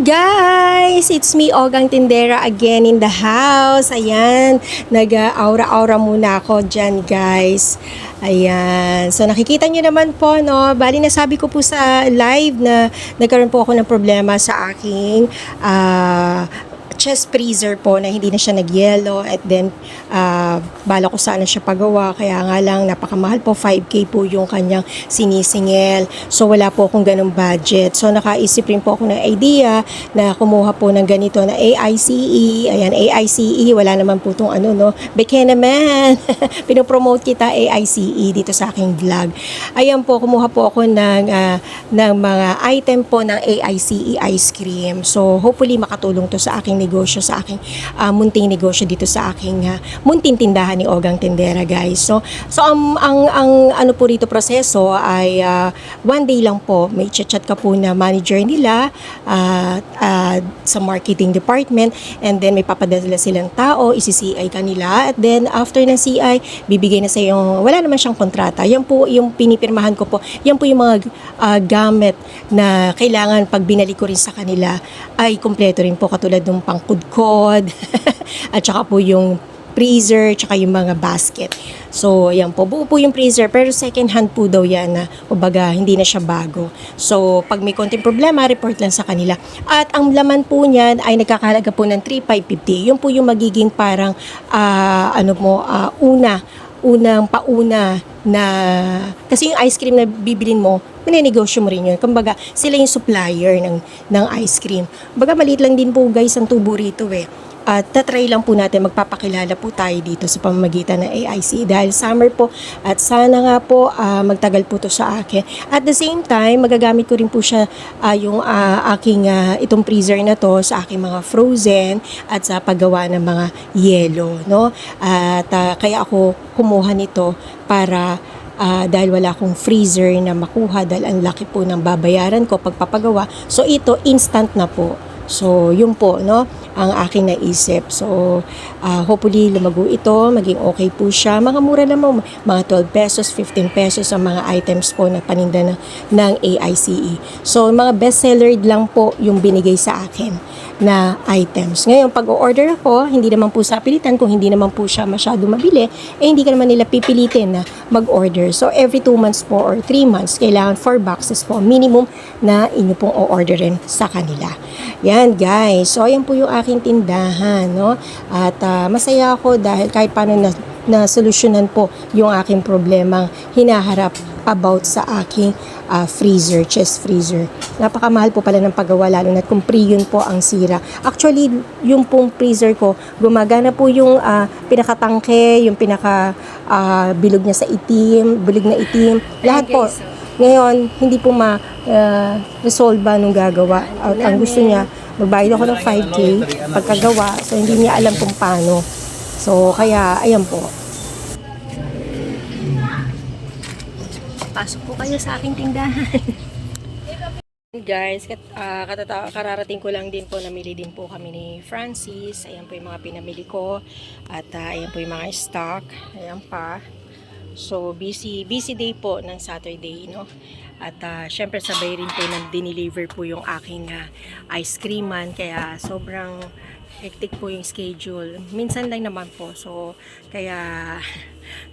guys! It's me, Ogang Tindera, again in the house. Ayan, nag-aura-aura muna ako dyan, guys. Ayan. So, nakikita nyo naman po, no? Bali, nasabi ko po sa live na nagkaroon po ako ng problema sa aking chest freezer po na hindi na siya nagyelo at then bala ko sana siya pagawa kaya nga lang napakamahal po, 5K po yung kanyang sinisingil, so wala po akong ganong budget. So nakaisip rin po ako ng idea na kumuha po ng ganito na AICE. Ayan, AICE, wala naman po itong ano, no, beke naman pinopromote kita AICE dito sa aking vlog. Ayan po, kumuha po ako ng mga item po ng AICE ice cream. So hopefully makatulong to sa aking negosyo, sa aking munting negosyo dito sa aking munting tindahan ni Ogang Tindera, guys. So ang ano po dito proseso ay one day lang po, may chat ka po na manager nila sa marketing department, and then may papadala silang tao, isi-CI kanila, at then after ng CI, bibigay na sa yung, wala naman siyang kontrata. Yan po yung pinipirmahan ko po. Yan po yung mga gamit na kailangan pag binalik ko rin sa kanila ay kumpleto rin po, katulad ng pangkudkod at saka po yung freezer, tsaka yung mga basket. So, ayan po. Buo po yung freezer, pero second hand po daw yan na, kumbaga, hindi na siya bago. So, pag may konting problema, report lang sa kanila. At ang laman po niyan ay nagkakahalaga po ng 3,550. Yun po yung magiging parang, unang pauna na, kasi yung ice cream na bibilin mo, maninegosyo mo rin yun. Kumbaga, sila yung supplier ng ice cream. Kumbaga, maliit lang din po, guys, ang tubo rito eh. At tatry lang po natin, magpapakilala po tayo dito sa pamamagitan ng AIC dahil summer po, at sana nga po magtagal po to sa akin. At the same time, magagamit ko rin po siya yung aking itong freezer na to sa aking mga frozen at sa paggawa ng mga yelo, no? At kaya ako kumuha nito para dahil wala akong freezer na makuha dahil ang laki po ng babayaran ko pagpapagawa. So ito instant na po. So yun po, no, ang aking naisip. So hopefully lumago ito, maging okay po siya. Mga mura naman, mga 12 pesos, 15 pesos ang mga items po na paninda ng AICE. So mga bestseller lang po yung binigay sa akin na items. Ngayon, pag-order ako, hindi naman po sa pilitan, kung hindi naman po siya masyado mabili, hindi ka naman nila pipilitin na mag-order. So every 2 months po or 3 months, kailangan 4 boxes po minimum na inyo pong o-orderin sa kanila. Yan, guys. So ayan po yung aking tindahan, no? At masaya ako dahil kahit paano na solusyonan po yung aking problemang hinaharap about sa aking freezer, chest freezer. Napakamahal po pala ng paggawa, lalo na kung pre-yun po ang sira. Actually, yung pong freezer ko, gumagana po yung pinakatangke, yung bilog niya sa itim, bulig na itim, lahat po. Ngayon, hindi po ma-resolve nung gagawa. Ang gusto niya, magbayad ako ng 5K pagkagawa, so hindi niya alam kung paano. So, kaya, ayan po. Pasok po kayo sa aking tindahan. Guys, kararating ko lang din po, namili din po kami ni Francis. Ayan po yung mga pinamili ko. At ayan po yung mga stock. Ayan pa. So, busy day po ng Saturday, no? At syempre sabay rin po nang dineliver po yung aking ice creaman. Kaya sobrang hectic po yung schedule. Minsan lang naman po. So, kaya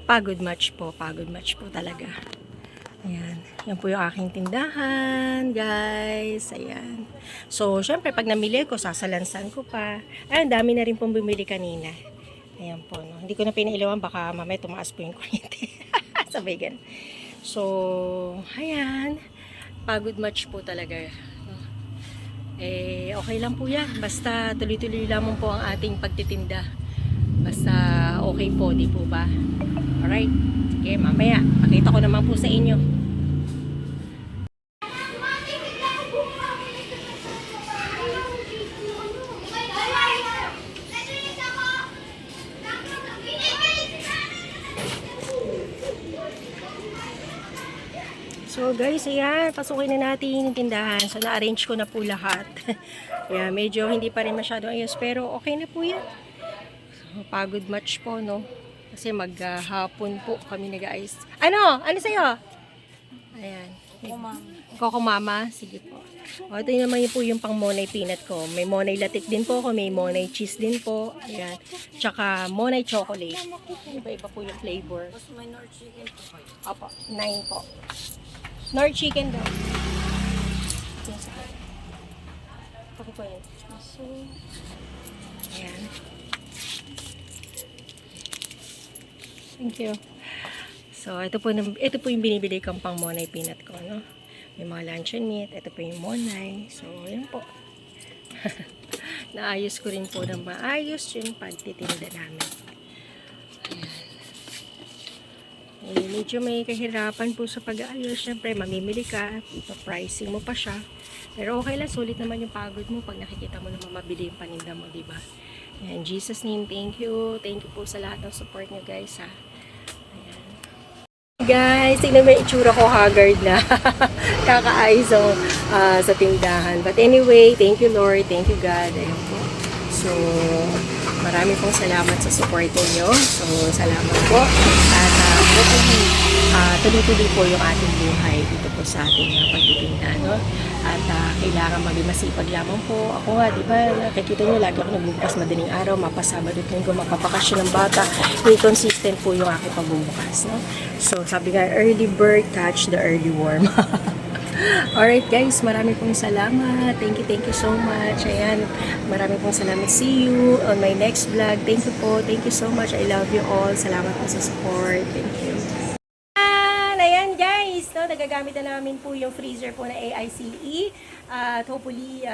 pagod much po talaga. Ayan. Yan po yung aking tindahan, guys. Ayan. So, syempre, pag namili ko, sasalansan ko pa. Ayan, dami na rin pong bumili kanina. Ayan po, no. Hindi ko na pinailawan, baka mamaya tumaas po yung kuryente. Sabay gan. So, ayan. Pagod much po talaga. No? Okay lang po yan. Basta tuloy-tuloy lamang po ang ating pagtitinda. Basta okay po, di po ba? Alright. Sige, mamaya, pakita ko naman po sa inyo. So guys, ayan, pasukin na natin yung tindahan. So na-arrange ko na po lahat. Ayan, medyo hindi pa rin masyado ayos, pero okay na po yan. So, pagod much po, no? Kasi maghapon po kami nag-ayos. Ano sa'yo? Ayan. Coco Mama, sige po. O, ito naman po yung pang Monay peanut ko. May Monay latik din po ako, may Monay cheese din po. Ayan. Tsaka Monay chocolate. Iba-iba po yung flavor. Mas may North chicken po kayo. Opo, 9 po. Nor chicken daw. Paki po yan. So, ayan. Thank you. So, ito po yung binibili kong pang Monay peanut ko, no? May mga luncheon meat. Ito po yung Monay. So, ayan po. Naayos ko rin po ng maayos yung pagtitinda namin. Ayan. Eh, medyo may kahirapan po sa pag-aayos. Siyempre, mamimili ka. Pricing mo pa siya. Pero okay lang. Sulit naman yung pagod mo pag nakikita mo naman mabili yung paninda mo, diba? Ayan. In Jesus' name, thank you. Thank you po sa lahat ng support nyo, guys, ha. Guys, tingnan mo yung itsura ko, haggard na. Kaka-eyes sa tindahan. But anyway, thank you Lord, thank you God. Ayun po. So, marami pong salamat sa support ninyo. So, salamat po. At hopefully, tuloy-tuloy po yung ating buhay dito po sa ating pagtitinda, no? At kailangan maging masipag lamang po. Ako nga, di ba, nakikita nyo, lagi ako nagbubukas madaling araw, mapasabado at linggo, mapapakasyon ng bata. Hindi consistent po yung aking pagbubukas, no? So, sabi nga, early bird catch the early worm. Alright guys, marami pong salamat. Thank you so much. Ayan, marami pong salamat. See you on my next vlog. Thank you po. Thank you so much. I love you all. Salamat po sa support. Thank you. Ayan guys, no, nagagamit na namin po yung freezer po na AICE. At hopefully,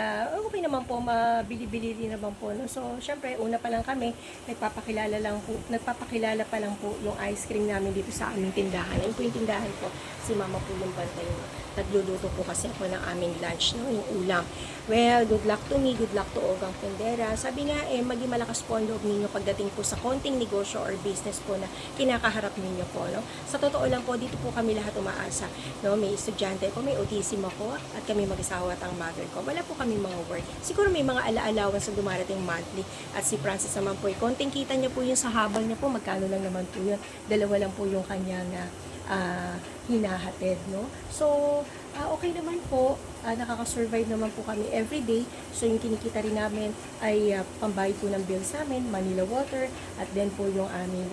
okay naman po, mabili-bili din naman po. No? So, syempre, una pa lang kami, nagpapakilala pa lang po yung ice cream namin dito sa aming tindahan. Ayun po yung tindahan po. Si Mama po yung bantay. Nagluluto po kasi ako ng aming lunch, no? Yung ulam. Well, good luck to me, good luck to Ogang Tendera. Sabi nga, maging malakas po ang loob ninyo pagdating po sa konting negosyo or business po na kinakaharap ninyo po. No? Sa totoo lang po, dito po kami lahat umaasa. No? May estudyante ko, may autism ako, at kami mag-asawa at ang mother ko. Wala po kami mga work. Siguro may mga ala-alawan sa dumarating monthly. At si Francis naman po, konting kita niya po yung sa habang niya po, magkano lang naman po yun. Dalawa lang po yung kanyang hinahatid, no? So, okay naman po, nakaka-survive naman po kami everyday. So, yung kinikita rin namin ay pambayad po ng bills namin, Manila Water, at then po yung aming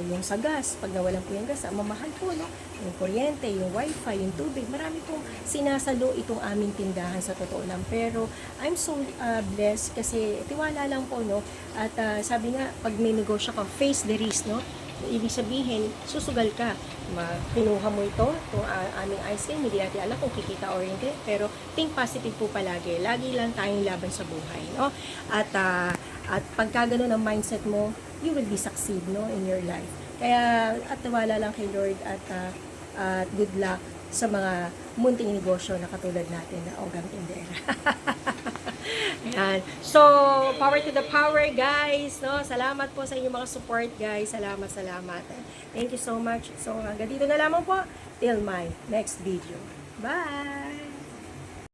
yung sa gas, pag nawalan po yung gas, mamahal po, no? Yung kuryente, yung wifi, yung tubig, marami pong sinasalo itong aming tindahan sa totoo lang. Pero, I'm so blessed kasi tiwala lang po, no? At sabi nga, pag may negosyo ka, face the risk, no? Ibig sabihin, susugal ka. Kinuha mo ito, itong aming ice cream, hindi natin alam kung kikita or hindi, pero think positive po palagi. Lagi lang tayong laban sa buhay, no? At pagka ganun ang mindset mo, you will be succeed, no, in your life. Kaya, at nawala lang kay Lord at good luck sa mga munting negosyo na katulad natin na Ogang Tendera. Ayan. So, power to the power, guys. No? Salamat po sa inyong mga support, guys. Salamat. Thank you so much. So, hanggang dito na lamang po. Till my next video. Bye!